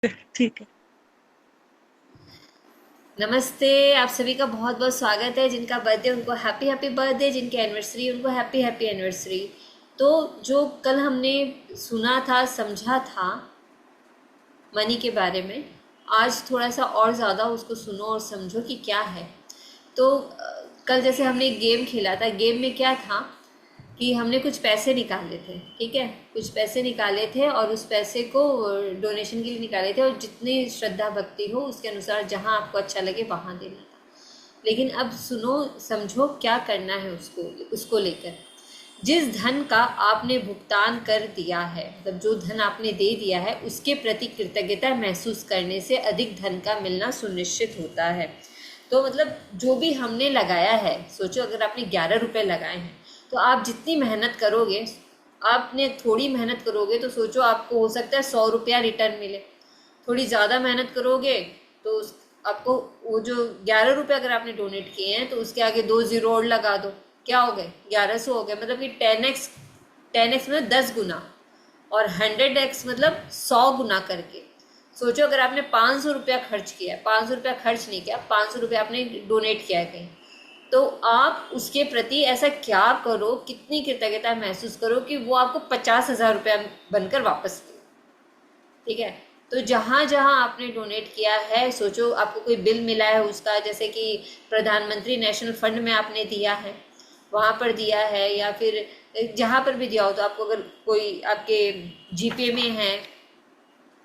ठीक है। नमस्ते। आप सभी का बहुत बहुत स्वागत है। जिनका बर्थडे उनको हैप्पी हैप्पी बर्थडे, जिनकी एनिवर्सरी उनको हैप्पी हैप्पी एनिवर्सरी। तो जो कल हमने सुना था, समझा था मनी के बारे में, आज थोड़ा सा और ज़्यादा उसको सुनो और समझो कि क्या है। तो कल जैसे हमने एक गेम खेला था, गेम में क्या था कि हमने कुछ पैसे निकाले थे, ठीक है, कुछ पैसे निकाले थे और उस पैसे को डोनेशन के लिए निकाले थे, और जितनी श्रद्धा भक्ति हो उसके अनुसार जहाँ आपको अच्छा लगे वहाँ देना था। लेकिन अब सुनो, समझो क्या करना है उसको उसको लेकर। जिस धन का आपने भुगतान कर दिया है, मतलब जो धन आपने दे दिया है, उसके प्रति कृतज्ञता महसूस करने से अधिक धन का मिलना सुनिश्चित होता है। तो मतलब जो भी हमने लगाया है, सोचो अगर आपने 11 रुपये लगाए हैं, तो आप जितनी मेहनत करोगे, आपने थोड़ी मेहनत करोगे तो सोचो आपको हो सकता है 100 रुपया रिटर्न मिले। थोड़ी ज़्यादा मेहनत करोगे तो आपको वो जो 11 रुपये अगर आपने डोनेट किए हैं तो उसके आगे 2 जीरो और लगा दो, क्या हो गए, 1100 हो गए। मतलब कि 10x, 10x मतलब 10 गुना, और 100x मतलब 100 गुना करके। सोचो अगर आपने 500 रुपया खर्च किया है, 500 रुपया खर्च नहीं किया, 500 रुपया आपने डोनेट किया है कहीं, तो आप उसके प्रति ऐसा क्या करो, कितनी कृतज्ञता महसूस करो कि वो आपको 50,000 रुपया बनकर वापस दे। ठीक है। तो जहाँ जहाँ आपने डोनेट किया है, सोचो आपको कोई बिल मिला है उसका, जैसे कि प्रधानमंत्री नेशनल फंड में आपने दिया है, वहाँ पर दिया है, या फिर जहाँ पर भी दिया हो, तो आपको अगर कोई आपके जीपे में है,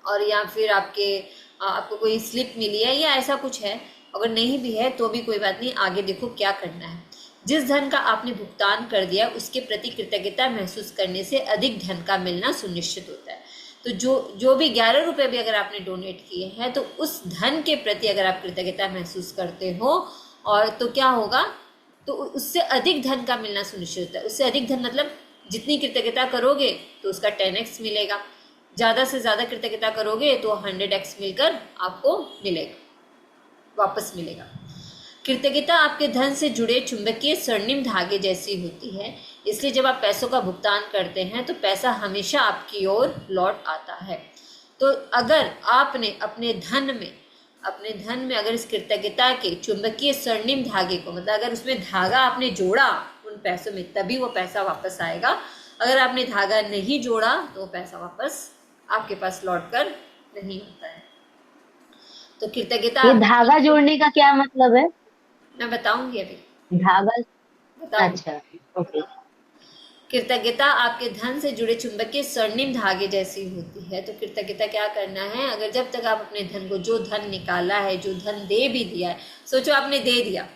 और या फिर आपको कोई स्लिप मिली है या ऐसा कुछ है, अगर नहीं भी है तो भी कोई बात नहीं, आगे देखो क्या करना है। जिस धन का आपने भुगतान कर दिया उसके प्रति कृतज्ञता महसूस करने से अधिक धन का मिलना सुनिश्चित होता है। तो जो जो भी 11 रुपये भी अगर आपने डोनेट किए हैं, तो उस धन के प्रति अगर आप कृतज्ञता महसूस करते हो, और तो क्या होगा, तो उससे अधिक धन का मिलना सुनिश्चित होता है। उससे अधिक धन मतलब जितनी कृतज्ञता करोगे तो उसका 10x मिलेगा, ज़्यादा से ज़्यादा कृतज्ञता करोगे तो 100x मिलकर आपको मिलेगा, वापस मिलेगा। कृतज्ञता आपके धन से जुड़े चुंबकीय स्वर्णिम धागे जैसी होती है, इसलिए जब आप पैसों का भुगतान करते हैं तो पैसा हमेशा आपकी ओर लौट आता है। तो अगर आपने अपने धन में अगर इस कृतज्ञता के चुंबकीय स्वर्णिम धागे को, मतलब अगर उसमें धागा आपने जोड़ा उन पैसों में, तभी वो पैसा वापस आएगा। अगर आपने धागा नहीं जोड़ा तो वो पैसा वापस आपके पास लौट कर नहीं आता है। तो कृतज्ञता ये आपके धागा धन को, जोड़ने का क्या मतलब है? मैं बताऊंगी अभी, धागा। बताऊंगी, अच्छा। ओके। बताऊंगी। कृतज्ञता आपके धन से जुड़े चुंबकीय स्वर्णिम धागे जैसी होती है। तो कृतज्ञता क्या करना है, अगर जब तक आप अपने धन को, जो धन निकाला है, जो धन दे भी दिया है, सोचो आपने दे दिया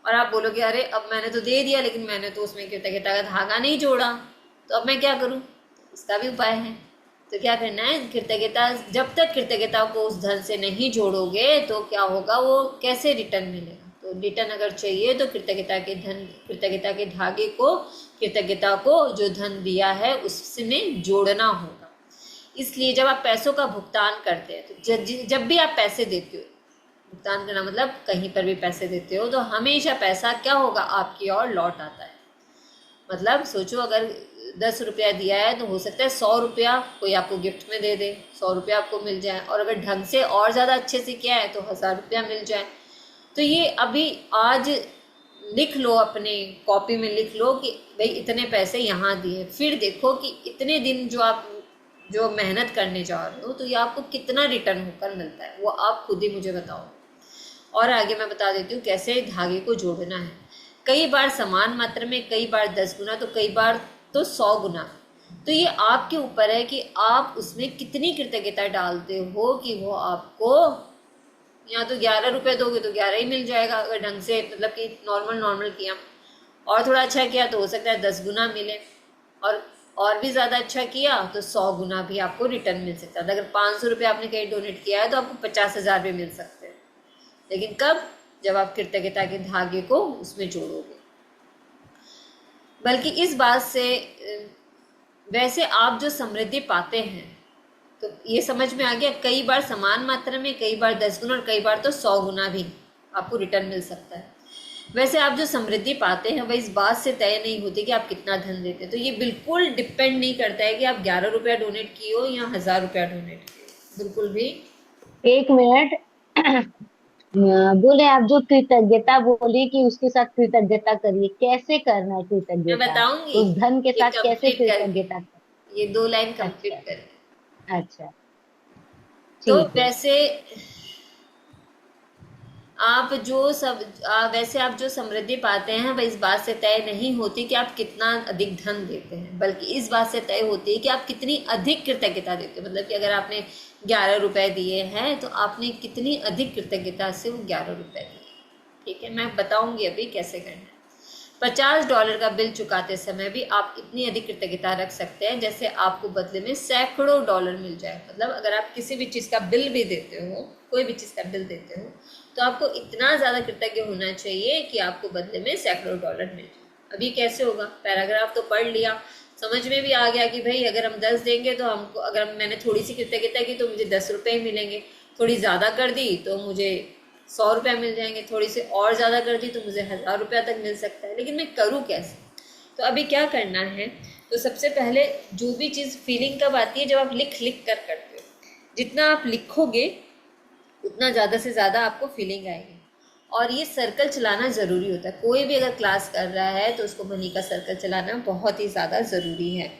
और आप बोलोगे अरे अब मैंने तो दे दिया लेकिन मैंने तो उसमें कृतज्ञता का धागा नहीं जोड़ा, तो अब मैं क्या करूं, इसका भी उपाय है। तो क्या करना है, कृतज्ञता, जब तक कृतज्ञता को उस धन से नहीं जोड़ोगे तो क्या होगा, वो कैसे रिटर्न मिलेगा। तो रिटर्न अगर चाहिए तो कृतज्ञता के धागे को, कृतज्ञता को जो धन दिया है उसमें जोड़ना होगा। इसलिए जब आप पैसों का भुगतान करते हैं, तो जब भी आप पैसे देते हो, भुगतान करना मतलब कहीं पर भी पैसे देते हो, तो हमेशा पैसा क्या होगा, आपकी ओर लौट आता है। मतलब सोचो अगर 10 रुपया दिया है तो हो सकता है 100 रुपया कोई आपको गिफ्ट में दे दे, 100 रुपया आपको मिल जाए, और अगर ढंग से और ज़्यादा अच्छे से किया है तो 1000 रुपया मिल जाए। तो ये अभी आज लिख लो, अपने कॉपी में लिख लो कि भाई इतने पैसे यहाँ दिए, फिर देखो कि इतने दिन जो मेहनत करने जा रहे हो, तो ये आपको कितना रिटर्न होकर मिलता है, वो आप खुद ही मुझे बताओ। और आगे मैं बता देती हूँ कैसे धागे को जोड़ना है। कई बार समान मात्रा में, कई बार 10 गुना, तो कई बार तो 100 गुना। तो ये आपके ऊपर है कि आप उसमें कितनी कृतज्ञता डालते हो कि वो आपको, या तो 11 रुपये दोगे तो 11 ही मिल जाएगा, अगर ढंग से मतलब कि नॉर्मल नॉर्मल किया, और थोड़ा अच्छा किया तो हो सकता है 10 गुना मिले, और भी ज़्यादा अच्छा किया तो 100 गुना भी आपको रिटर्न मिल सकता है। अगर 500 रुपये आपने कहीं डोनेट किया है तो आपको 50,000 भी मिल सकते हैं। लेकिन कब, जब आप कृतज्ञता के धागे को उसमें जोड़ोगे। बल्कि इस बात से वैसे आप जो समृद्धि पाते हैं, तो ये समझ में आ गया, कई बार समान मात्रा में, कई बार 10 गुना, और कई बार तो 100 गुना भी आपको रिटर्न मिल सकता है। वैसे आप जो समृद्धि पाते हैं वह इस बात से तय नहीं होती कि आप कितना धन देते हैं। तो ये बिल्कुल डिपेंड नहीं करता है कि आप 11 रुपया डोनेट किए हो या 1000 रुपया डोनेट किए हो, बिल्कुल भी एक मिनट। बोले आप जो कृतज्ञता बोली कि उसके साथ कृतज्ञता करिए, कैसे करना है मैं कृतज्ञता? बताऊंगी, उस धन के ये साथ कैसे कंप्लीट करके, कृतज्ञता कर? ये 2 लाइन अच्छा। कंप्लीट करके। अच्छा। तो ठीक है। वैसे आप जो सब वैसे आप जो समृद्धि पाते हैं वह इस बात से तय नहीं होती कि आप कितना अधिक धन देते हैं, बल्कि इस बात से तय होती है कि आप कितनी अधिक कृतज्ञता देते हो। मतलब कि अगर आपने 11 रुपए दिए हैं तो आपने कितनी अधिक कृतज्ञता से वो 11 रुपए दिए। ठीक है, मैं बताऊंगी अभी कैसे करना है। $50 का बिल चुकाते समय भी आप इतनी अधिक कृतज्ञता रख सकते हैं जैसे आपको बदले में सैकड़ों डॉलर मिल जाए। मतलब अगर आप किसी भी चीज़ का बिल भी देते हो, कोई भी चीज़ का बिल देते हो, तो आपको इतना ज़्यादा कृतज्ञ होना चाहिए कि आपको बदले में सैकड़ों डॉलर मिल जाए। अभी कैसे होगा? पैराग्राफ तो पढ़ लिया, समझ में भी आ गया कि भाई अगर हम 10 देंगे तो हमको, अगर मैंने थोड़ी सी कृतज्ञता की तो मुझे 10 रुपये ही मिलेंगे, थोड़ी ज़्यादा कर दी तो मुझे 100 रुपया मिल जाएंगे, थोड़ी सी और ज़्यादा कर दी तो मुझे 1000 रुपया तक मिल सकता है। लेकिन मैं करूँ कैसे? तो अभी क्या करना है, तो सबसे पहले जो भी चीज़ फीलिंग कब आती है, जब आप लिख लिख कर करते हो। जितना आप लिखोगे उतना ज़्यादा से ज़्यादा आपको फीलिंग आएगी। और ये सर्कल चलाना ज़रूरी होता है। कोई भी अगर क्लास कर रहा है तो उसको मनी का सर्कल चलाना बहुत ही ज़्यादा ज़रूरी है,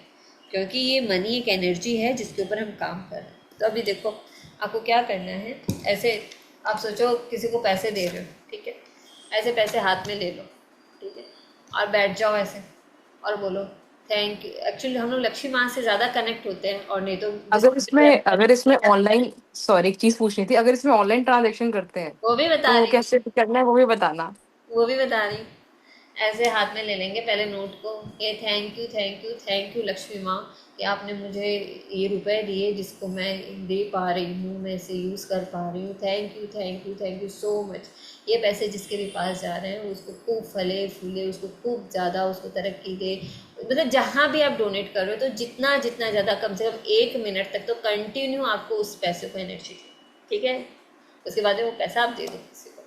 क्योंकि ये मनी एक एनर्जी है जिसके ऊपर हम काम कर रहे हैं। तो अभी देखो, आपको क्या करना है, ऐसे आप सोचो किसी को पैसे दे रहे हो, ठीक है, ऐसे पैसे हाथ में ले लो, ठीक है, और बैठ जाओ ऐसे और बोलो थैंक यू। एक्चुअली हम लोग लक्ष्मी माँ से ज़्यादा कनेक्ट होते हैं, और नहीं तो जिससे अगर इसमें ऑनलाइन, सॉरी, एक चीज पूछनी थी, अगर इसमें ऑनलाइन ट्रांजैक्शन करते हैं वो भी बता तो रही कैसे करना है वो भी बताना। वो भी बता रही हूँ। ऐसे हाथ में ले लेंगे पहले नोट को, ये thank you thank you thank you Lakshmi माँ कि आपने मुझे ये रुपए दिए जिसको मैं दे पा रही हूँ, मैं इसे यूज़ कर पा रही हूँ। Thank you thank you thank you so much. ये पैसे जिसके भी पास जा रहे हैं उसको खूब फले फूले, उसको खूब ज़्यादा उसको तरक्की दे। मतलब जहाँ भी आप डोनेट कर रहे हो तो जितना जितना ज़्यादा, कम से कम 1 मिनट तक तो कंटिन्यू आपको उस पैसे को एनर्जी दे, ठीक है। उसके बाद में वो पैसा आप दे दो किसी को।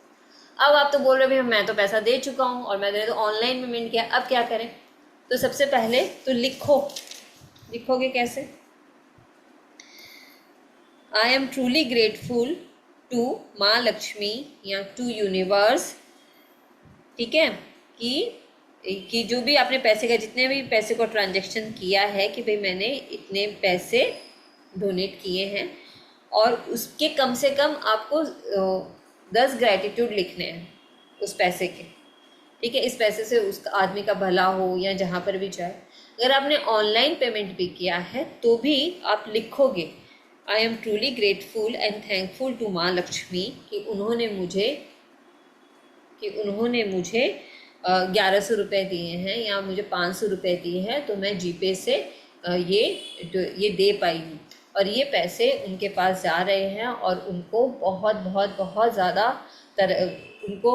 अब आप तो बोल रहे हो भाई मैं तो पैसा दे चुका हूँ और मैंने तो ऑनलाइन पेमेंट किया, अब क्या करें? तो सबसे पहले तो लिखो। लिखोगे कैसे? I am truly grateful to माँ लक्ष्मी या टू यूनिवर्स, ठीक है, कि जो भी आपने पैसे का, जितने भी पैसे को ट्रांजेक्शन किया है, कि भाई मैंने इतने पैसे डोनेट किए हैं, और उसके कम से कम आपको 10 ग्रैटिट्यूड लिखने हैं उस पैसे के, ठीक है। इस पैसे से उस आदमी का भला हो या जहाँ पर भी जाए। अगर आपने ऑनलाइन पेमेंट भी किया है तो भी आप लिखोगे I am truly grateful and thankful to माँ लक्ष्मी कि उन्होंने मुझे 1100 रुपये दिए हैं या मुझे 500 रुपये दिए हैं, तो मैं जीपे से ये दे पाई हूँ, और ये पैसे उनके पास जा रहे हैं और उनको बहुत बहुत बहुत ज़्यादा उनको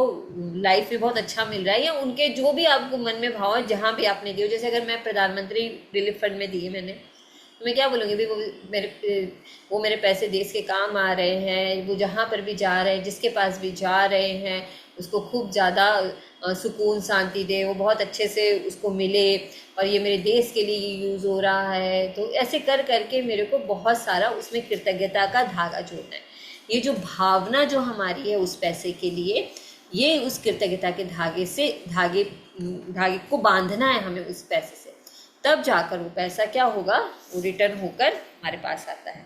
लाइफ में बहुत अच्छा मिल रहा है, या उनके जो भी आपको मन में भाव है जहाँ भी आपने दिए। जैसे अगर मैं प्रधानमंत्री रिलीफ फंड में दिए मैंने, तो मैं क्या बोलूँगी भाई वो मेरे पैसे देश के काम आ रहे हैं, वो जहाँ पर भी जा रहे हैं, जिसके पास भी जा रहे हैं, उसको खूब ज़्यादा सुकून शांति दे, वो बहुत अच्छे से उसको मिले, और ये मेरे देश के लिए यूज़ हो रहा है। तो ऐसे कर करके मेरे को बहुत सारा उसमें कृतज्ञता का धागा जोड़ना है। ये जो भावना जो हमारी है उस पैसे के लिए, ये उस कृतज्ञता के धागे को बांधना है हमें उस पैसे से, तब जाकर वो पैसा क्या होगा, वो रिटर्न होकर हमारे पास आता है।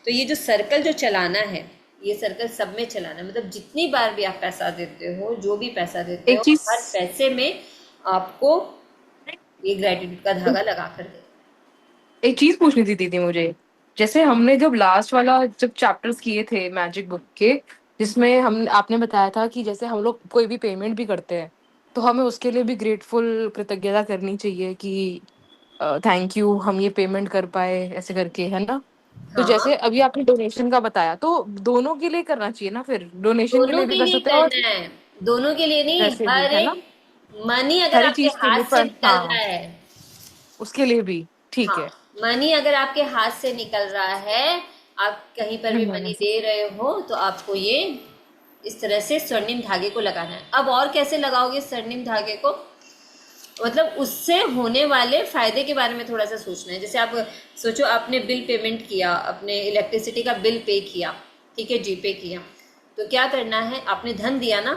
तो ये जो सर्कल जो चलाना है, ये सर्कल सब में चलाना है। मतलब जितनी बार भी आप पैसा देते हो, जो भी पैसा देते एक हो, चीज हर पैसे में आपको ये ग्रेटिट्यूड का धागा लगा कर दे। एक चीज पूछनी थी दीदी मुझे। जैसे हमने जब लास्ट वाला जब चैप्टर्स किए थे मैजिक बुक के, जिसमें हम आपने बताया था कि जैसे हम लोग कोई भी पेमेंट भी करते हैं तो हमें उसके लिए भी ग्रेटफुल कृतज्ञता करनी चाहिए कि थैंक यू हम ये पेमेंट कर पाए, ऐसे करके, है ना। तो हाँ, जैसे अभी आपने डोनेशन का बताया तो दोनों के लिए करना चाहिए ना, फिर डोनेशन के दोनों लिए भी के कर लिए सकते हैं और करना है। दोनों के लिए नहीं, वैसे भी, हर है एक। ना। मनी अगर हर एक आपके चीज के लिए, हाथ से पर निकल रहा हाँ, है, उसके लिए भी ठीक हाँ, है। मनी अगर आपके हाथ से निकल रहा है, आप कहीं पर भी मनी हम्म। दे रहे हो, तो आपको ये इस तरह से स्वर्णिम धागे को लगाना है। अब और कैसे लगाओगे स्वर्णिम धागे को? मतलब उससे होने वाले फायदे के बारे में थोड़ा सा सोचना है। जैसे आप सोचो, आपने बिल पेमेंट किया, अपने इलेक्ट्रिसिटी का बिल पे किया, ठीक है, जीपे किया, तो क्या करना है, आपने धन दिया ना,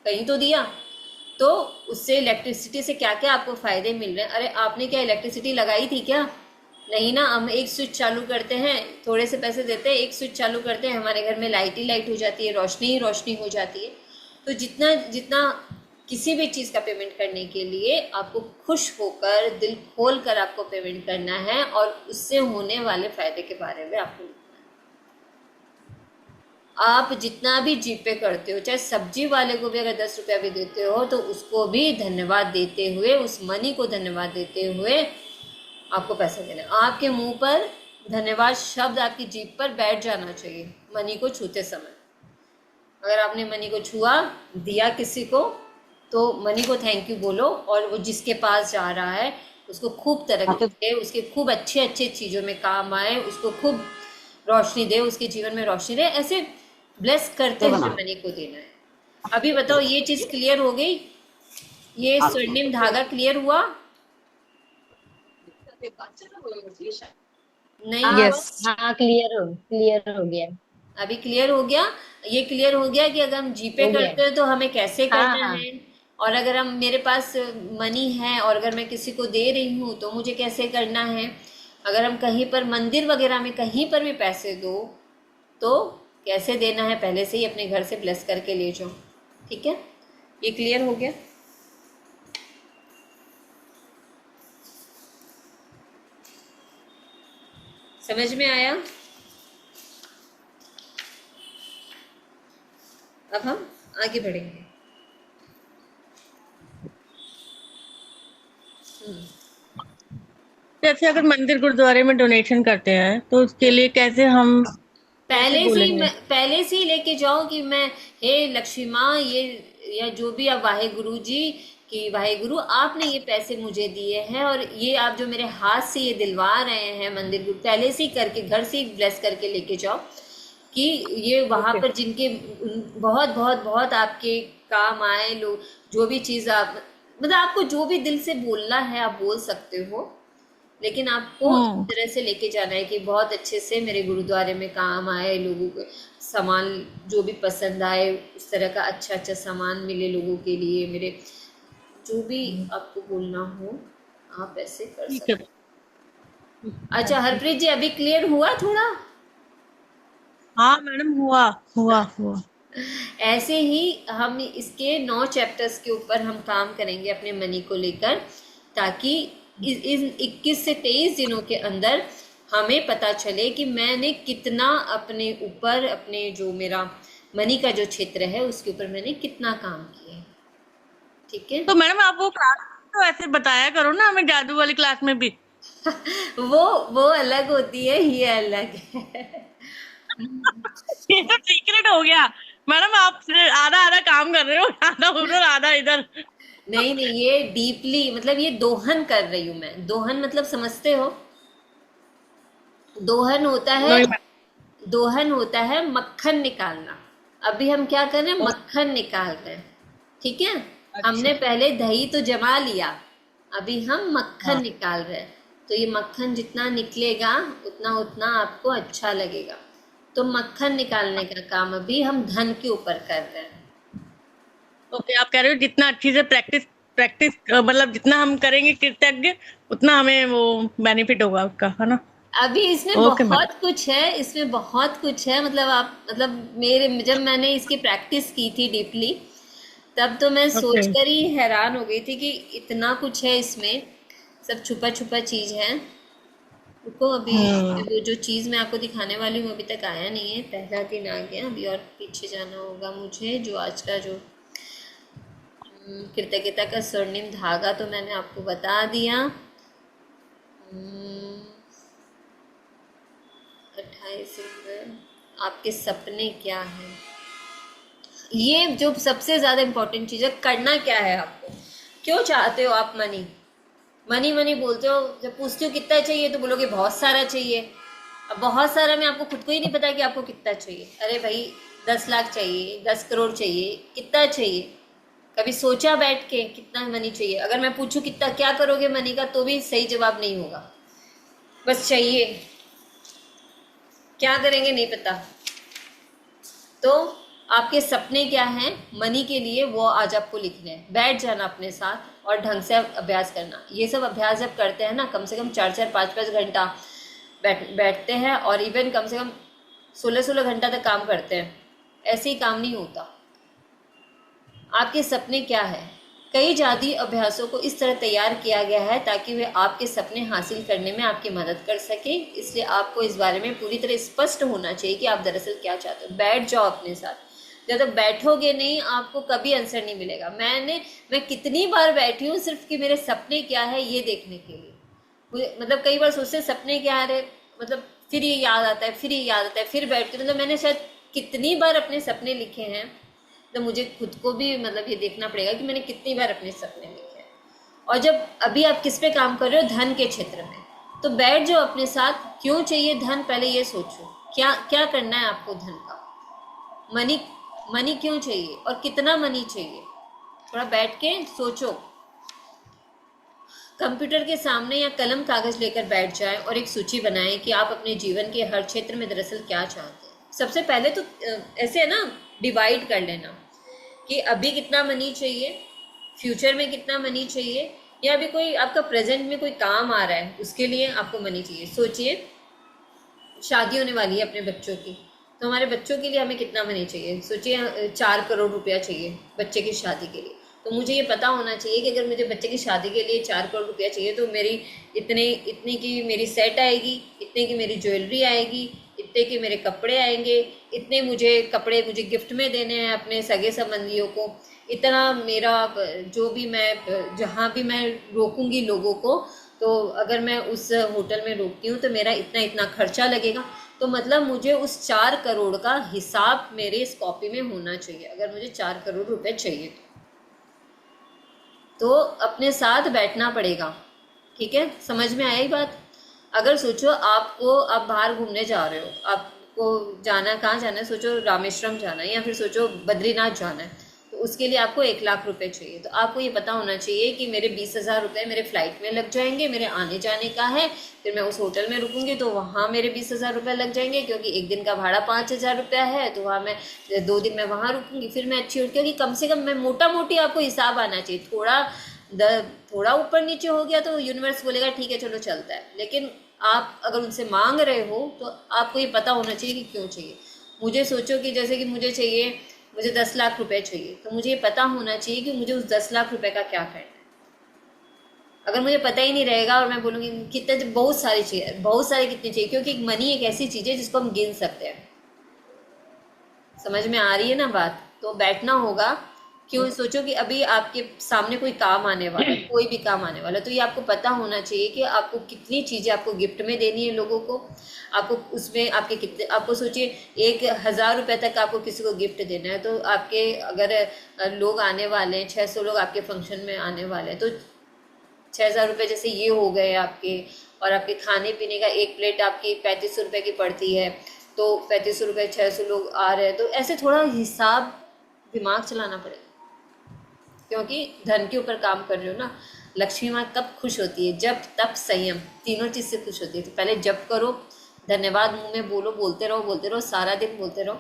कहीं तो दिया, तो उससे इलेक्ट्रिसिटी से क्या क्या आपको फायदे मिल रहे हैं। अरे आपने क्या इलेक्ट्रिसिटी लगाई थी क्या? नहीं ना, हम एक स्विच चालू करते हैं, थोड़े से पैसे देते हैं, एक स्विच चालू करते हैं, हमारे घर में लाइट ही लाइट हो जाती है, रोशनी ही रोशनी हो जाती है। तो जितना जितना किसी भी चीज़ का पेमेंट करने के लिए आपको खुश होकर, दिल खोल कर आपको पेमेंट करना है, और उससे होने वाले फायदे के बारे में आपको, आप जितना भी जीपे करते हो, चाहे सब्जी वाले को भी अगर 10 रुपया भी देते हो, तो उसको भी धन्यवाद देते हुए, उस मनी को धन्यवाद देते हुए आपको पैसा देना है। आपके मुंह पर धन्यवाद शब्द, आपकी जीभ पर बैठ जाना चाहिए मनी को छूते समय। अगर आपने मनी को छुआ, दिया किसी को, तो मनी को थैंक यू बोलो, और वो जिसके पास जा रहा है उसको खूब तरक्की दे, उसके खूब अच्छे अच्छे चीज़ों में काम आए, उसको खूब रोशनी दे, उसके जीवन में रोशनी दे, ऐसे ब्लेस करते हुए मनी को देना है। अभी बताओ, ये चीज़ क्लियर हो गई? ये स्वर्णिम धागा क्लियर हुआ? नहीं हुआ? यस। हाँ, क्लियर हो गया। अभी क्लियर हो गया। ये क्लियर हो गया कि अगर हम जीपे हो गया। करते हैं तो हमें कैसे हाँ करना हाँ। है, और अगर हम, मेरे पास मनी है और अगर मैं किसी को दे रही हूँ तो मुझे कैसे करना है, अगर हम कहीं पर मंदिर वगैरह में कहीं पर भी पैसे दो तो कैसे देना है, पहले से ही अपने घर से ब्लेस करके ले जाओ। ठीक है, ये क्लियर हो गया? समझ में आया? अब हम आगे बढ़ेंगे। जैसे अगर मंदिर गुरुद्वारे में डोनेशन करते हैं तो उसके लिए कैसे हम कैसे बोलेंगे? पहले से ही लेके जाओ कि मैं, हे लक्ष्मी माँ, ये, या जो भी आप, वाहे गुरु जी, कि वाहे गुरु, आपने ये पैसे मुझे दिए हैं और ये आप जो मेरे हाथ से ये दिलवा रहे हैं मंदिर गुरु, पहले से ही करके घर से ही ब्लेस करके लेके जाओ कि ये वहाँ पर जिनके बहुत बहुत बहुत आपके काम आए लोग, जो भी चीज़ आप, मतलब आपको जो भी दिल से बोलना है आप बोल सकते हो, लेकिन आपको इस तरह से लेके जाना है कि बहुत अच्छे से मेरे गुरुद्वारे में काम आए, लोगों को सामान जो भी पसंद आए, उस तरह का अच्छा अच्छा सामान मिले लोगों के लिए, मेरे जो भी आपको बोलना हो आप ऐसे कर ठीक सकते है। हो। अच्छा हरप्रीत जी, अभी क्लियर हुआ थोड़ा? हाँ मैडम, हुआ हुआ हुआ। ऐसे ही हम इसके 9 चैप्टर्स के ऊपर हम काम करेंगे अपने मनी को लेकर, ताकि इस 21 से 23 दिनों के अंदर हमें पता चले कि मैंने कितना अपने ऊपर, अपने जो मेरा मनी का जो क्षेत्र है उसके ऊपर मैंने कितना काम किया। ठीक है। तो मैडम आप वो क्लास तो ऐसे बताया करो ना हमें, जादू वाली क्लास में भी। वो अलग होती है, ये अलग है। ये तो सीक्रेट हो गया मैडम, आप आधा आधा काम कर रहे हो, आधा उधर आधा इधर। नहीं नहीं, ये डीपली, मतलब ये दोहन कर रही हूँ मैं। दोहन मतलब समझते हो? दोहन होता है, नहीं दोहन होता है मक्खन निकालना। अभी हम क्या कर रहे हैं, मक्खन निकाल रहे हैं। ठीक है, हमने पहले दही तो जमा लिया, अभी हम मक्खन निकाल रहे हैं। तो ये मक्खन जितना निकलेगा उतना उतना आपको अच्छा लगेगा। तो मक्खन निकालने का काम अभी हम धन के ऊपर कर रहे हैं। ओके, आप कह रहे हो जितना अच्छी से प्रैक्टिस प्रैक्टिस मतलब जितना हम करेंगे कृतज्ञ, उतना हमें वो बेनिफिट होगा उसका, है ना? अभी इसमें ओके बहुत कुछ है, इसमें बहुत कुछ है। मतलब आप, मतलब मेरे, जब मैंने इसकी प्रैक्टिस की थी डीपली, तब तो मैं सोच कर ही हैरान हो गई थी कि इतना कुछ है इसमें, सब छुपा छुपा चीज है। रुको, अभी वो जो चीज मैं आपको दिखाने वाली हूँ अभी तक आया नहीं है, पहला दिन आ गया, अभी और पीछे जाना होगा मुझे। जो आज का जो कृतज्ञता का स्वर्णिम धागा तो मैंने आपको बता दिया। 28 सितंबर। आपके सपने क्या हैं, ये जो सबसे ज्यादा इम्पोर्टेंट चीज है। करना क्या है आपको, क्यों चाहते हो आप मनी? मनी मनी बोलते हो, जब पूछते हो कितना चाहिए तो बोलोगे बहुत सारा चाहिए। अब बहुत सारा में आपको खुद को ही नहीं पता कि आपको कितना चाहिए। अरे भाई 10 लाख चाहिए, 10 करोड़ चाहिए, कितना चाहिए? कभी सोचा बैठ के कितना मनी चाहिए? अगर मैं पूछूं कितना, क्या करोगे मनी का, तो भी सही जवाब नहीं होगा, बस चाहिए। क्या करेंगे नहीं पता। तो आपके सपने क्या हैं मनी के लिए, वो आज आपको लिखने हैं। बैठ जाना अपने साथ और ढंग से अभ्यास करना। ये सब अभ्यास जब करते हैं ना, कम से कम 4-4, 5-5 घंटा बैठते हैं और इवन कम से कम 16-16 घंटा तक काम करते हैं, ऐसे ही काम नहीं होता। आपके सपने क्या है? कई जादुई अभ्यासों को इस तरह तैयार किया गया है ताकि वे आपके सपने हासिल करने में आपकी मदद कर सके। इसलिए आपको इस बारे में पूरी तरह स्पष्ट होना चाहिए कि आप दरअसल क्या चाहते हो। बैठ जाओ अपने साथ। जब तक बैठोगे नहीं, आपको कभी आंसर नहीं मिलेगा। मैं कितनी बार बैठी हूँ सिर्फ कि मेरे सपने क्या है ये देखने के लिए। मुझे मतलब कई बार सोचते सपने क्या है, मतलब फिर ये याद आता है, फिर ये याद आता है, फिर बैठती हूँ। मतलब मैंने शायद कितनी बार अपने सपने लिखे हैं, तो मुझे खुद को भी मतलब ये देखना पड़ेगा कि मैंने कितनी बार अपने सपने लिखे हैं। और जब अभी आप किस पे काम कर रहे हो, धन के क्षेत्र में, तो बैठ जाओ अपने साथ। क्यों चाहिए धन, पहले ये सोचो। क्या क्या करना है आपको धन का? मनी क्यों चाहिए और कितना मनी चाहिए? थोड़ा बैठ के सोचो। कंप्यूटर के सामने या कलम कागज लेकर बैठ जाएं और एक सूची बनाएं कि आप अपने जीवन के हर क्षेत्र में दरअसल क्या चाहते हैं। सबसे पहले तो ऐसे है ना, डिवाइड कर लेना कि अभी कितना मनी चाहिए, फ्यूचर में कितना मनी चाहिए, या अभी कोई आपका प्रेजेंट में कोई काम आ रहा है उसके लिए आपको मनी चाहिए। सोचिए, शादी होने वाली है अपने बच्चों की, तो हमारे बच्चों के लिए हमें कितना मनी चाहिए? सोचिए 4 करोड़ रुपया चाहिए बच्चे की शादी के लिए। तो मुझे ये पता होना चाहिए कि अगर मुझे बच्चे की शादी के लिए 4 करोड़ रुपया चाहिए तो मेरी इतनी की मेरी सेट आएगी, इतने की मेरी ज्वेलरी आएगी, इतने के मेरे कपड़े आएंगे, इतने कपड़े मुझे गिफ्ट में देने हैं अपने सगे संबंधियों को, इतना मेरा जो भी मैं जहाँ भी मैं रोकूंगी लोगों को, तो अगर मैं उस होटल में रोकती हूँ तो मेरा इतना इतना खर्चा लगेगा। तो मतलब मुझे उस 4 करोड़ का हिसाब मेरे इस कॉपी में होना चाहिए, अगर मुझे 4 करोड़ रुपए चाहिए तो अपने साथ बैठना पड़ेगा। ठीक है, समझ में आई बात? अगर सोचो आप बाहर घूमने जा रहे हो, आपको जाना, कहाँ जाना है? सोचो रामेश्वरम जाना है या फिर सोचो बद्रीनाथ जाना है, तो उसके लिए आपको 1 लाख रुपए चाहिए। तो आपको ये पता होना चाहिए कि मेरे 20,000 रुपये मेरे फ्लाइट में लग जाएंगे, मेरे आने जाने का है, फिर मैं उस होटल में रुकूंगी तो वहाँ मेरे 20,000 रुपये लग जाएंगे, क्योंकि एक दिन का भाड़ा 5,000 रुपया है, तो वहाँ मैं 2 दिन मैं वहाँ रुकूंगी, फिर मैं अच्छी, क्योंकि कम से कम मैं मोटा मोटी आपको हिसाब आना चाहिए। थोड़ा ऊपर नीचे हो गया तो यूनिवर्स बोलेगा ठीक है चलो चलता है, लेकिन आप अगर उनसे मांग रहे हो तो आपको ये पता होना चाहिए कि क्यों चाहिए। मुझे सोचो कि जैसे कि मुझे 10 लाख रुपए चाहिए, तो मुझे ये पता होना चाहिए कि मुझे उस 10 लाख रुपए का क्या करना है। अगर मुझे पता ही नहीं रहेगा और मैं बोलूँगी कितने, बहुत सारी कितनी चाहिए, क्योंकि मनी एक ऐसी चीज़ है जिसको हम गिन सकते हैं। समझ में आ रही है ना बात? तो बैठना होगा। क्यों? सोचो कि अभी आपके सामने कोई काम आने वाला है, कोई भी काम आने वाला है, तो ये आपको पता होना चाहिए कि आपको कितनी चीज़ें आपको गिफ्ट में देनी है लोगों को। आपको उसमें आपके कितने, आपको सोचिए 1,000 रुपये तक आपको किसी को गिफ्ट देना है, तो आपके अगर लोग आने वाले हैं, 600 लोग आपके फंक्शन में आने वाले हैं, तो 6,000 रुपये जैसे ये हो गए आपके। और आपके खाने पीने का एक प्लेट आपकी 3500 रुपये की पड़ती है, तो 3500 रुपये, 600 लोग आ रहे हैं, तो ऐसे थोड़ा हिसाब दिमाग चलाना पड़ेगा, क्योंकि धन के ऊपर काम कर रहे हो ना। लक्ष्मी माँ कब खुश होती है? जब, तब, संयम, तीनों चीज़ से खुश होती है। तो पहले जप करो, धन्यवाद मुंह में बोलो, बोलते रहो, सारा दिन बोलते रहो।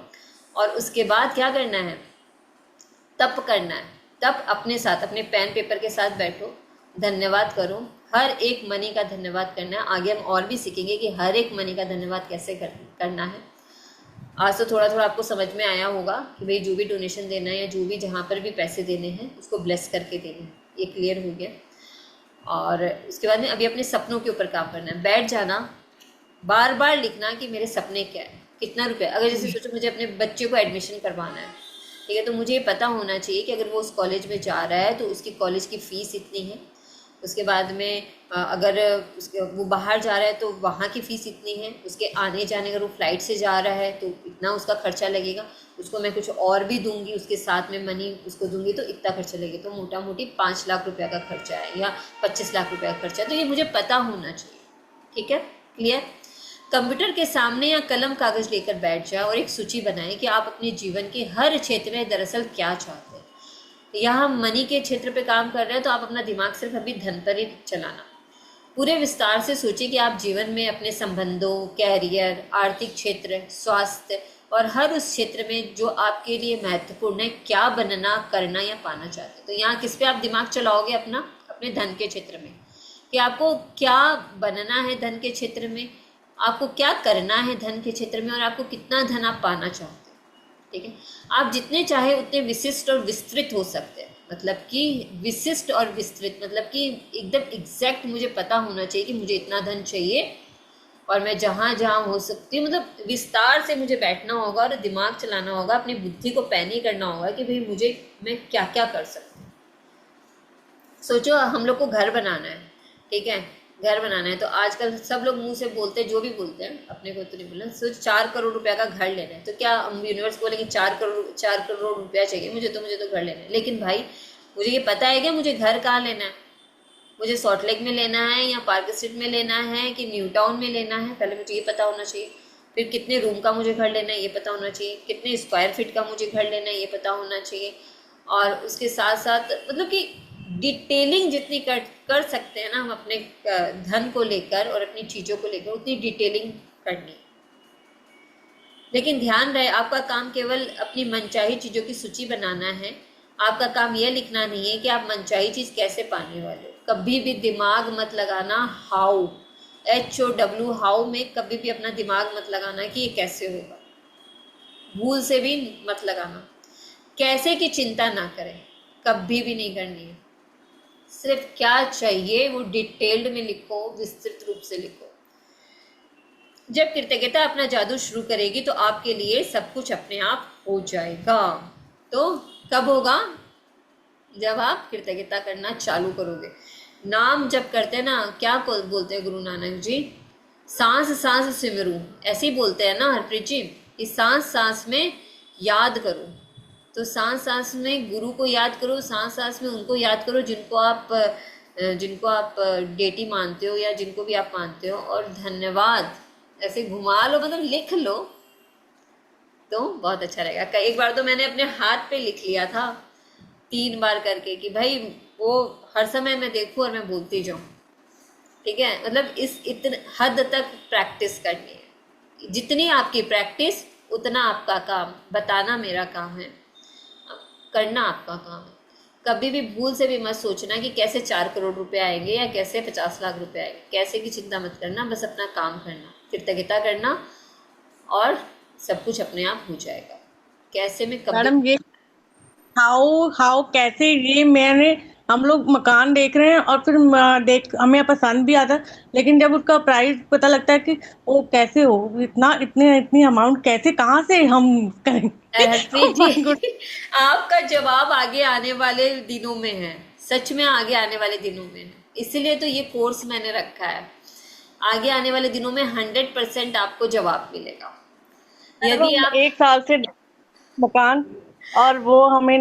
और उसके बाद क्या करना है? तप करना है। तप अपने साथ, अपने पेन पेपर के साथ बैठो, धन्यवाद करो, हर एक मनी का धन्यवाद करना है। आगे हम और भी सीखेंगे कि हर एक मनी का धन्यवाद कैसे करना है। आज तो थोड़ा थोड़ा आपको समझ में आया होगा कि भाई जो भी डोनेशन देना है या जो भी जहाँ पर भी पैसे देने हैं उसको ब्लेस करके देने हैं, ये क्लियर हो गया। और उसके बाद में अभी अपने सपनों के ऊपर काम करना है। बैठ जाना, बार बार लिखना कि मेरे सपने क्या है, कितना रुपया। अगर जैसे सोचो मुझे अपने बच्चे को एडमिशन करवाना है, ठीक है, तो मुझे ये पता होना चाहिए कि अगर वो उस कॉलेज में जा रहा है तो उसकी कॉलेज की फ़ीस इतनी है। उसके बाद में अगर वो बाहर जा रहा है तो वहाँ की फ़ीस इतनी है। उसके आने जाने, अगर वो फ्लाइट से जा रहा है तो इतना उसका खर्चा लगेगा। उसको मैं कुछ और भी दूंगी, उसके साथ में मनी उसको दूंगी तो इतना खर्चा लगेगा। तो मोटा मोटी 5 लाख रुपया का खर्चा है या 25 लाख रुपया का खर्चा है। तो ये मुझे पता होना चाहिए। ठीक है, क्लियर? कंप्यूटर के सामने या कलम कागज लेकर बैठ जाए और एक सूची बनाएं कि आप अपने जीवन के हर क्षेत्र में दरअसल क्या चाहते हैं। यहाँ मनी के क्षेत्र पे काम कर रहे हैं तो आप अपना दिमाग सिर्फ अभी धन पर ही चलाना। पूरे विस्तार से सोचिए कि आप जीवन में अपने संबंधों, कैरियर, आर्थिक क्षेत्र, स्वास्थ्य और हर उस क्षेत्र में जो आपके लिए महत्वपूर्ण है, क्या बनना, करना या पाना चाहते हैं। तो यहाँ किस पे आप दिमाग चलाओगे अपना? अपने धन के क्षेत्र में, कि आपको क्या बनना है धन के क्षेत्र में, आपको क्या करना है धन के क्षेत्र में, और आपको कितना धन आप पाना चाहते हैं। ठीक है, आप जितने चाहे उतने विशिष्ट और विस्तृत हो सकते हैं। मतलब कि विशिष्ट और विस्तृत मतलब कि एकदम एग्जैक्ट मुझे पता होना चाहिए कि मुझे इतना धन चाहिए, और मैं जहाँ जहाँ हो सकती हूँ, मतलब विस्तार से मुझे बैठना होगा और दिमाग चलाना होगा, अपनी बुद्धि को पैनी करना होगा कि भाई मुझे मैं क्या क्या कर सकती हूँ। सोचो हम लोग को घर बनाना है, ठीक है, घर बनाना है, तो आजकल सब लोग मुंह से बोलते हैं, जो भी बोलते हैं, अपने को तो नहीं बोलना, सोच 4 करोड़ रुपया का घर लेना है, तो क्या हम यूनिवर्स बोलेंगे 4 करोड़ रुपया चाहिए मुझे तो घर लेना है। लेकिन भाई मुझे ये पता है कि मुझे घर कहाँ लेना है, मुझे सॉल्ट लेक में लेना है या पार्क स्ट्रीट में लेना है कि न्यू टाउन में लेना है, पहले मुझे ये पता होना चाहिए। फिर कितने रूम का मुझे घर लेना है ये पता होना चाहिए, कितने स्क्वायर फीट का मुझे घर लेना है ये पता होना चाहिए। और उसके साथ साथ मतलब कि डिटेलिंग जितनी कर सकते हैं ना हम अपने धन को लेकर और अपनी चीज़ों को लेकर, उतनी डिटेलिंग करनी। लेकिन ध्यान रहे, आपका काम केवल अपनी मनचाही चीज़ों की सूची बनाना है। आपका काम यह लिखना नहीं है कि आप मनचाही चीज़ कैसे पाने वाले हो। कभी भी दिमाग मत लगाना हाउ, HOW हाउ में कभी भी अपना दिमाग मत लगाना कि ये कैसे होगा, भूल से भी मत लगाना। कैसे की चिंता ना करें, कभी भी नहीं करनी है। सिर्फ क्या चाहिए वो डिटेल्ड में लिखो, विस्तृत रूप से लिखो। जब कृतज्ञता अपना जादू शुरू करेगी तो आपके लिए सब कुछ अपने आप हो जाएगा। तो कब होगा? जब आप कृतज्ञता करना चालू करोगे। नाम जब करते हैं ना, क्या बोलते हैं गुरु नानक जी, सांस सांस सिमरू, ऐसे ही बोलते हैं ना हरप्रीत जी, कि सांस सांस में याद करो। तो सांस सांस में गुरु को याद करो, सांस सांस में उनको याद करो जिनको आप डेटी मानते हो या जिनको भी आप मानते हो। और धन्यवाद ऐसे घुमा लो, मतलब लिख लो तो बहुत अच्छा रहेगा। एक बार तो मैंने अपने हाथ पे लिख लिया था 3 बार करके, कि भाई वो हर समय मैं देखूं और मैं बोलती जाऊं। ठीक है, मतलब इस इतने हद तक प्रैक्टिस करनी है। जितनी आपकी प्रैक्टिस उतना आपका काम। बताना मेरा काम है, करना आपका काम है। कभी भी भूल से भी मत सोचना कि कैसे 4 करोड़ रुपए आएंगे या कैसे 50 लाख रुपए आएंगे। कैसे की चिंता मत करना, बस अपना काम करना, कृतज्ञता करना और सब कुछ अपने आप हो जाएगा। कैसे में कभी मैडम ये हाउ कैसे, ये मैंने हम लोग मकान देख रहे हैं और फिर देख हमें पसंद भी आता है, लेकिन जब उसका प्राइस पता लगता है कि वो कैसे हो, इतनी अमाउंट कैसे, कहाँ से हम करेंगे। Harpreet Oh my God! जी आपका जवाब आगे आने वाले दिनों में है, सच में आगे आने वाले दिनों में है। इसीलिए तो ये कोर्स मैंने रखा है। आगे आने वाले दिनों में 100% आपको जवाब मिलेगा। यदि आप 1 साल से मकान, और वो हमें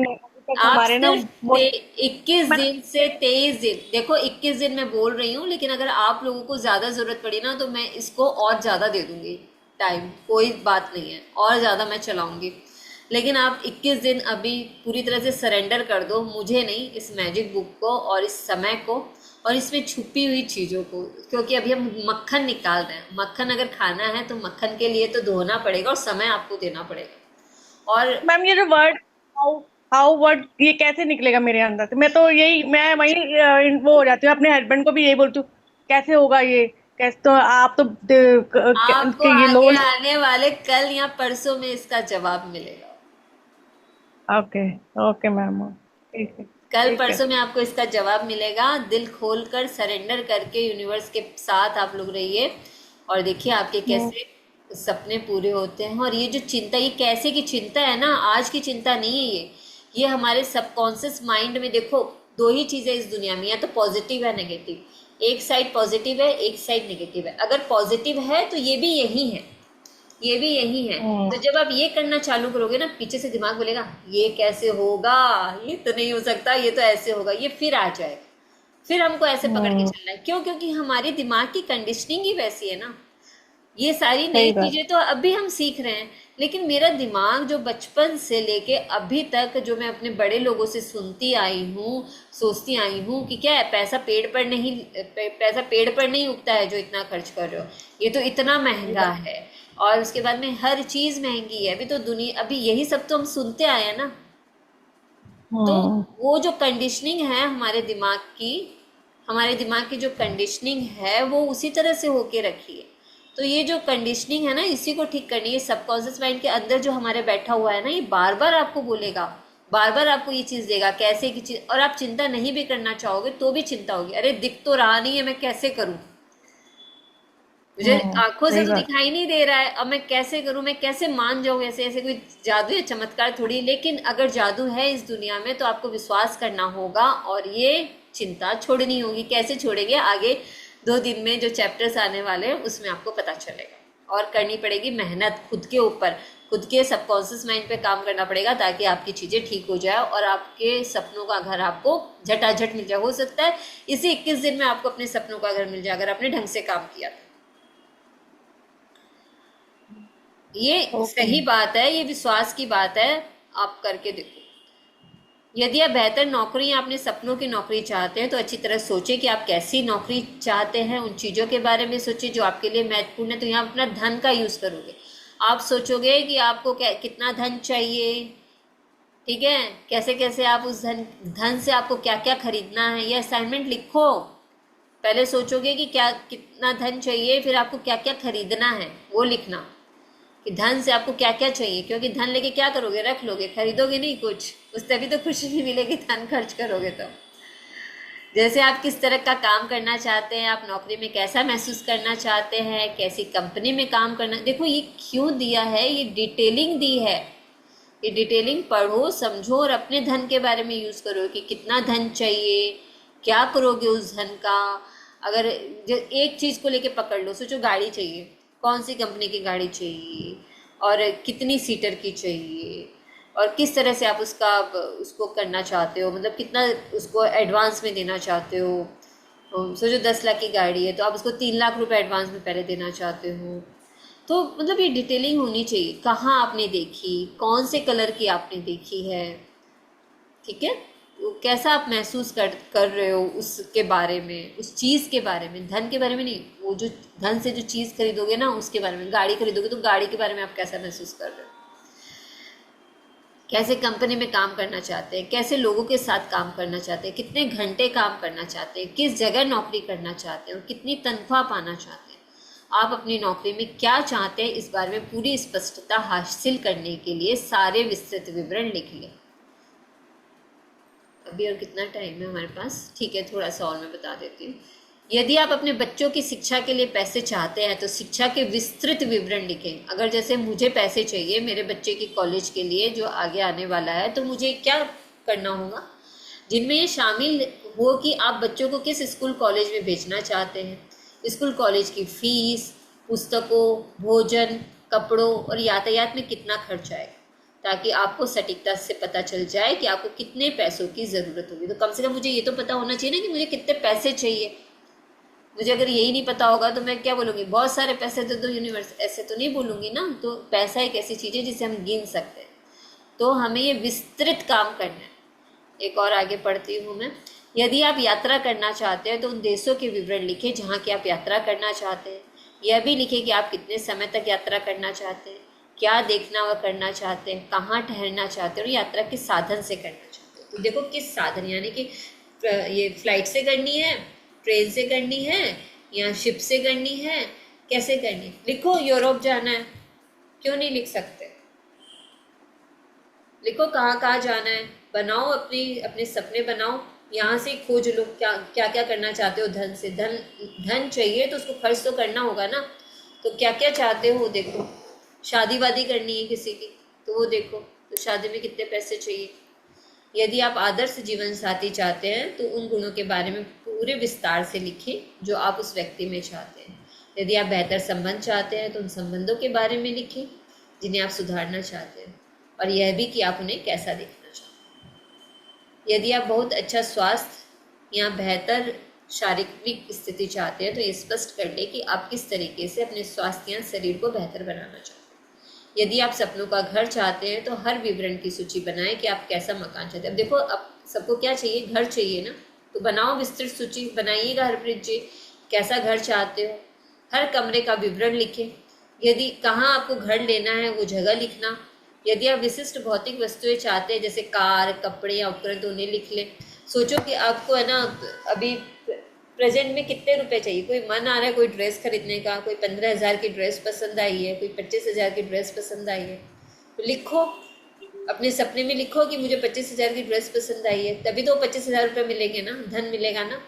आप हमारे ना सिर्फ 21 दिन से 23 दिन, देखो 21 दिन मैं बोल रही हूँ, लेकिन अगर आप लोगों को ज्यादा जरूरत पड़ी ना तो मैं इसको और ज्यादा दे दूंगी टाइम, कोई बात नहीं है, और ज्यादा मैं चलाऊंगी। लेकिन आप 21 दिन अभी पूरी तरह से सरेंडर कर दो, मुझे नहीं, इस मैजिक बुक को और इस समय को और इसमें छुपी हुई चीज़ों को, क्योंकि अभी हम मक्खन निकाल रहे हैं। मक्खन अगर खाना है तो मक्खन के लिए तो धोना पड़ेगा और समय आपको देना पड़ेगा। और मैम ये जो वर्ड हाउ वर्ड ये कैसे निकलेगा मेरे अंदर से? मैं वही वो हो जाती हूँ, अपने हस्बैंड को भी यही बोलती हूँ कैसे होगा ये, कैसे, तो आप तो आपको ये आगे लोन। आने वाले कल या परसों में इसका जवाब मिलेगा। ओके ओके मैम, ठीक है कल ठीक है। परसों में आपको इसका जवाब मिलेगा। दिल खोलकर सरेंडर करके यूनिवर्स के साथ आप लोग रहिए और देखिए आपके कैसे सपने पूरे होते हैं। और ये जो चिंता, ये कैसे की चिंता है ना, आज की चिंता नहीं है ये हमारे सबकॉन्शियस माइंड में। देखो 2 ही चीजें इस दुनिया में, या तो पॉजिटिव है नेगेटिव। एक साइड पॉजिटिव है, एक साइड नेगेटिव है। अगर पॉजिटिव है तो ये भी यही है, ये भी यही है। तो जब आप ये करना चालू करोगे ना, पीछे से दिमाग बोलेगा ये कैसे होगा, ये तो नहीं हो सकता, ये तो ऐसे होगा, ये फिर आ जाएगा। फिर हमको ऐसे पकड़ के चलना है। क्यों? क्योंकि हमारी दिमाग की कंडीशनिंग ही वैसी है ना। ये सारी नई सही बात। चीजें तो अभी हम सीख रहे हैं, लेकिन मेरा दिमाग जो बचपन से लेके अभी तक, जो मैं अपने बड़े लोगों से सुनती आई हूँ, सोचती आई हूँ कि क्या है, पैसा पेड़ पर नहीं उगता है जो इतना खर्च कर रहे हो, ये तो इतना महंगा है, और उसके बाद में हर चीज़ महंगी है। अभी तो दुनिया, अभी यही सब तो हम सुनते आए हैं ना। तो हम्म। वो जो कंडीशनिंग है हमारे दिमाग की जो कंडीशनिंग है वो उसी तरह से होके रखी है। तो ये जो कंडीशनिंग है ना, इसी को ठीक करनी है। सबकॉन्शियस माइंड के अंदर जो हमारे बैठा हुआ है ना, ये बार बार आपको बोलेगा, बार बार आपको ये चीज़ देगा, कैसे की चीज़। और आप चिंता नहीं भी करना चाहोगे तो भी चिंता होगी, अरे दिख तो रहा नहीं है, मैं कैसे करूँ, मुझे आंखों से सही तो बात। दिखाई नहीं दे रहा है, अब मैं कैसे करूं, मैं कैसे मान जाऊं। ऐसे ऐसे कोई जादू या चमत्कार थोड़ी। लेकिन अगर जादू है इस दुनिया में तो आपको विश्वास करना होगा और ये चिंता छोड़नी होगी। कैसे छोड़ेंगे, आगे 2 दिन में जो चैप्टर्स आने वाले हैं उसमें आपको पता चलेगा। और करनी पड़ेगी मेहनत खुद के ऊपर, खुद के सबकॉन्शियस माइंड पे काम करना पड़ेगा ताकि आपकी चीज़ें ठीक हो जाए और आपके सपनों का घर आपको झटाझट मिल जाए। हो सकता है इसी 21 दिन में आपको अपने सपनों का घर मिल जाए अगर आपने ढंग से काम किया तो। ये ओके। सही बात है, ये विश्वास की बात है, आप करके देखो। यदि आप बेहतर नौकरी या अपने सपनों की नौकरी चाहते हैं तो अच्छी तरह सोचें कि आप कैसी नौकरी चाहते हैं। उन चीज़ों के बारे में सोचें जो आपके लिए महत्वपूर्ण है। तो यहाँ अपना धन का यूज़ करोगे, आप सोचोगे कि आपको कितना धन चाहिए, ठीक है, कैसे कैसे आप उस धन से आपको क्या क्या खरीदना है। ये असाइनमेंट लिखो। पहले सोचोगे कि क्या कितना धन चाहिए, फिर आपको क्या क्या खरीदना है वो लिखना, कि धन से आपको क्या क्या चाहिए। क्योंकि धन लेके क्या करोगे, रख लोगे, खरीदोगे नहीं कुछ, उससे भी तो खुशी नहीं मिलेगी धन खर्च करोगे तो। जैसे आप किस तरह का काम करना चाहते हैं, आप नौकरी में कैसा महसूस करना चाहते हैं, कैसी कंपनी में काम करना। देखो ये क्यों दिया है, ये डिटेलिंग दी है। ये डिटेलिंग पढ़ो, समझो और अपने धन के बारे में यूज़ करो कि कितना धन चाहिए, क्या करोगे उस धन का। अगर जो एक चीज़ को लेके पकड़ लो, सोचो गाड़ी चाहिए, कौन सी कंपनी की गाड़ी चाहिए और कितनी सीटर की चाहिए और किस तरह से आप उसको करना चाहते हो, मतलब कितना उसको एडवांस में देना चाहते हो। सोचो 10 लाख की गाड़ी है तो आप उसको 3 लाख रुपए एडवांस में पहले देना चाहते हो। तो मतलब ये डिटेलिंग होनी चाहिए, कहाँ आपने देखी, कौन से कलर की आपने देखी है, ठीक है, कैसा आप महसूस कर रहे हो उसके बारे में, उस चीज़ के बारे में, धन के बारे में नहीं। वो जो धन से जो चीज़ खरीदोगे ना उसके बारे में, गाड़ी खरीदोगे तो गाड़ी के बारे में आप कैसा महसूस कर रहे हो, कैसे कंपनी में काम करना चाहते हैं, कैसे लोगों के साथ काम करना चाहते हैं, कितने घंटे काम करना चाहते हैं, किस जगह नौकरी करना चाहते हैं और कितनी तनख्वाह पाना चाहते हैं। आप अपनी नौकरी में क्या चाहते हैं इस बारे में पूरी स्पष्टता हासिल करने के लिए सारे विस्तृत विवरण लिख लें। अभी और कितना टाइम है हमारे पास, ठीक है, थोड़ा सा और मैं बता देती हूँ। यदि आप अपने बच्चों की शिक्षा के लिए पैसे चाहते हैं तो शिक्षा के विस्तृत विवरण लिखें। अगर जैसे मुझे पैसे चाहिए मेरे बच्चे की कॉलेज के लिए जो आगे आने वाला है, तो मुझे क्या करना होगा, जिनमें ये शामिल हो कि आप बच्चों को किस स्कूल कॉलेज में भेजना चाहते हैं, स्कूल कॉलेज की फीस, पुस्तकों, भोजन, कपड़ों और यातायात में कितना खर्च आएगा, ताकि आपको सटीकता से पता चल जाए कि आपको कितने पैसों की ज़रूरत होगी। तो कम से कम मुझे ये तो पता होना चाहिए ना कि मुझे कितने पैसे चाहिए। मुझे अगर यही नहीं पता होगा तो मैं क्या बोलूँगी, बहुत सारे पैसे दे दो यूनिवर्स, ऐसे तो नहीं बोलूँगी ना। तो पैसा एक ऐसी चीज़ है जिसे हम गिन सकते हैं, तो हमें ये विस्तृत काम करना है। एक और आगे पढ़ती हूँ मैं। यदि आप यात्रा करना चाहते हैं तो उन देशों के विवरण लिखें जहाँ की आप यात्रा करना चाहते हैं। यह भी लिखें कि आप कितने समय तक यात्रा करना चाहते हैं, क्या देखना व करना चाहते हैं, कहाँ ठहरना चाहते हैं और यात्रा किस साधन से करना चाहते हैं। तो देखो किस साधन, यानी कि ये फ्लाइट से करनी है, ट्रेन से करनी है या शिप से करनी है, कैसे करनी है। लिखो यूरोप जाना है, क्यों नहीं लिख सकते, लिखो कहाँ कहाँ जाना है, बनाओ अपने सपने बनाओ, यहाँ से खोज लो क्या क्या क्या करना चाहते हो। धन से धन चाहिए तो उसको खर्च तो करना होगा ना, तो क्या क्या चाहते हो देखो। शादी वादी करनी है किसी की तो वो देखो, तो शादी में कितने पैसे चाहिए। यदि आप आदर्श जीवन साथी चाहते हैं तो उन गुणों के बारे में पूरे विस्तार से लिखें जो आप उस व्यक्ति में चाहते हैं। यदि आप बेहतर संबंध चाहते हैं तो उन संबंधों के बारे में लिखें जिन्हें आप सुधारना चाहते हैं, और यह भी कि आप उन्हें कैसा देखना चाहते हैं। यदि आप बहुत अच्छा स्वास्थ्य या बेहतर शारीरिक स्थिति चाहते हैं तो ये स्पष्ट कर लें कि आप किस तरीके से अपने स्वास्थ्य या शरीर को बेहतर बनाना चाहते हैं। यदि आप सपनों का घर चाहते हैं तो हर विवरण की सूची बनाएं कि आप कैसा मकान चाहते हैं। अब देखो, अब सबको क्या चाहिए, घर चाहिए ना, तो बनाओ विस्तृत सूची, बनाइएगा हरप्रीत जी, कैसा घर चाहते हो। हर कमरे का विवरण लिखें, यदि कहाँ आपको घर लेना है वो जगह लिखना। यदि आप विशिष्ट भौतिक वस्तुएं चाहते हैं जैसे कार, कपड़े या उपकरण तो उन्हें लिख लें। सोचो कि आपको है ना अभी प्रेजेंट में कितने रुपए चाहिए। कोई मन आ रहा है कोई ड्रेस खरीदने का, कोई 15,000 की ड्रेस पसंद आई है, कोई 25,000 की ड्रेस पसंद आई है, तो लिखो, अपने सपने में लिखो कि मुझे 25,000 की ड्रेस पसंद आई है, तभी तो 25,000 रुपये मिलेंगे ना, धन मिलेगा ना।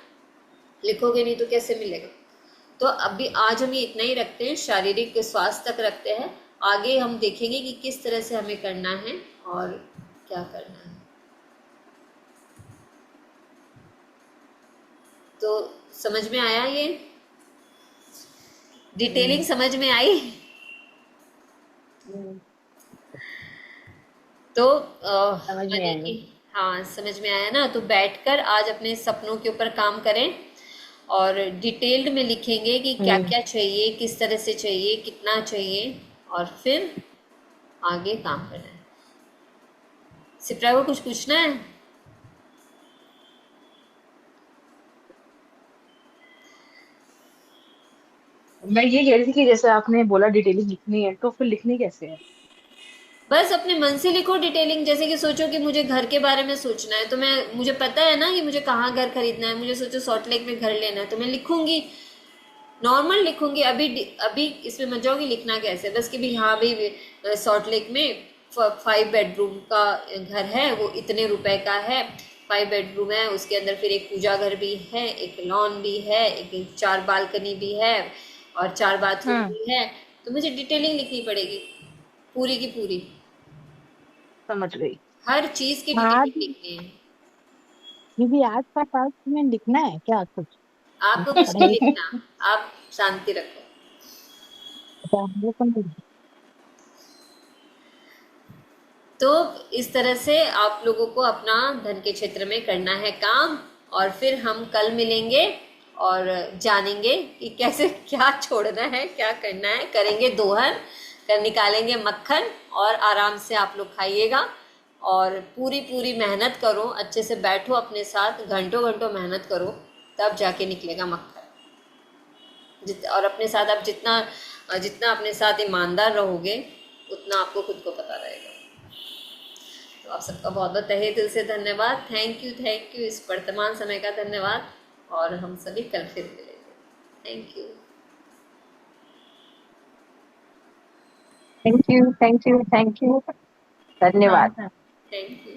लिखोगे नहीं तो कैसे मिलेगा। तो अभी आज हम ये इतना ही रखते हैं, शारीरिक स्वास्थ्य तक रखते हैं। आगे हम देखेंगे कि किस तरह से हमें करना है और क्या करना है। तो समझ में आया, ये डिटेलिंग समझ में आई? तो समझ में यानी कि आई। हाँ समझ में आया ना। तो बैठकर आज अपने सपनों के ऊपर काम करें और डिटेल्ड में लिखेंगे कि क्या क्या चाहिए, किस तरह से चाहिए, कितना चाहिए, और फिर आगे काम करना है। सिप्रा को कुछ पूछना है? मैं ये कह रही थी कि जैसे आपने बोला डिटेलिंग लिखनी है, तो फिर लिखनी कैसे है? बस अपने मन से लिखो डिटेलिंग। जैसे कि सोचो कि मुझे घर के बारे में सोचना है, तो मुझे पता है ना कि मुझे कहाँ घर खरीदना है। मुझे सोचो सॉल्ट लेक में घर लेना है, तो मैं लिखूंगी, नॉर्मल लिखूंगी। अभी इसमें मत जाओगी लिखना कैसे, बस कि भी हाँ भाई सॉल्ट लेक में 5 बेडरूम का घर है, वो इतने रुपए का है, 5 बेडरूम है, उसके अंदर फिर एक पूजा घर भी है, एक लॉन भी है, एक 4 बालकनी भी है और 4 बाथरूम हम्म। भी है। तो मुझे डिटेलिंग लिखनी पड़ेगी पूरी की पूरी, समझ गई। हर चीज की हाँ डिटेलिंग लिखनी है। दीदी, आज का टास्क में लिखना है क्या कुछ? आपको कुछ नहीं पढ़ाई लिखना, आप शांति रखो। हम लोग को नहीं। तो इस तरह से आप लोगों को अपना धन के क्षेत्र में करना है काम, और फिर हम कल मिलेंगे और जानेंगे कि कैसे क्या छोड़ना है, क्या करना है। करेंगे दोहन, कर निकालेंगे मक्खन, और आराम से आप लोग खाइएगा और पूरी पूरी मेहनत करो, अच्छे से बैठो अपने साथ, घंटों घंटों मेहनत करो, तब जाके निकलेगा मक्खन। और अपने साथ आप जितना जितना अपने साथ ईमानदार रहोगे उतना आपको खुद को पता रहेगा। तो आप सबका बहुत बहुत तहे दिल से धन्यवाद। थैंक यू इस वर्तमान समय का धन्यवाद, और हम सभी कल फिर मिलेंगे। Thank you. Thank you, thank you, thank you, हाँ धन्यवाद। हाँ। Thank you.